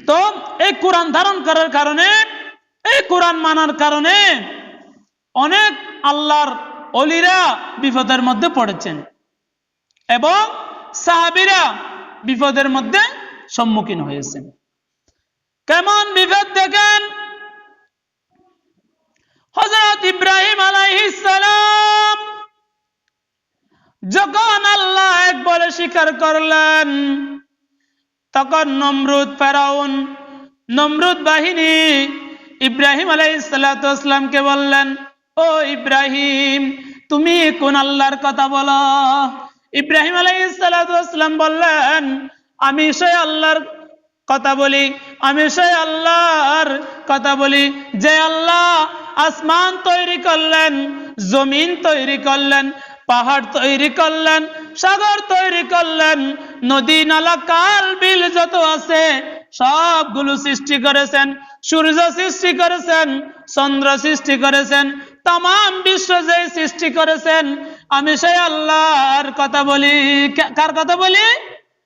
তো এই কোরআন ধারণ করার কারণে, এই কোরআন মানার কারণে অনেক আল্লাহর ওলিরা বিপদের মধ্যে পড়েছেন এবং সাহাবীরা বিপদের মধ্যে সম্মুখীন হয়েছেন। কেমন বিপদ দেখেন, হযরত ইব্রাহিম আলাইহিস সালাম যখন আল্লাহ এক বলে স্বীকার করলেন, তখন নমরুদ, ফেরাউন, নমরুদ বাহিনী ইব্রাহিম আলাইহিস সালাতু ওয়াস সালামকে বললেন, ও ইব্রাহিম, তুমি কোন আল্লাহর কথা বলো? ইব্রাহিম আলাইহিস সালাতু ওয়াস সালাম বললেন, আমি সেই আল্লাহর কথা বলি, আমি সেই আল্লাহর কথা বলি যে আল্লাহ আসমান তৈরি করলেন, জমিন তৈরি করলেন, পাহাড় তৈরি করলেন, সাগর তৈরি করলেন, নদী নালা কাল বিল যত আছে সবগুলো সৃষ্টি করেছেন, সূর্য সৃষ্টি করেছেন, চন্দ্র সৃষ্টি করেছেন, तमाम বিশ্ব যে সৃষ্টি করেছেন, আমি সেই আল্লাহর কথা বলি। কার কথা বলি?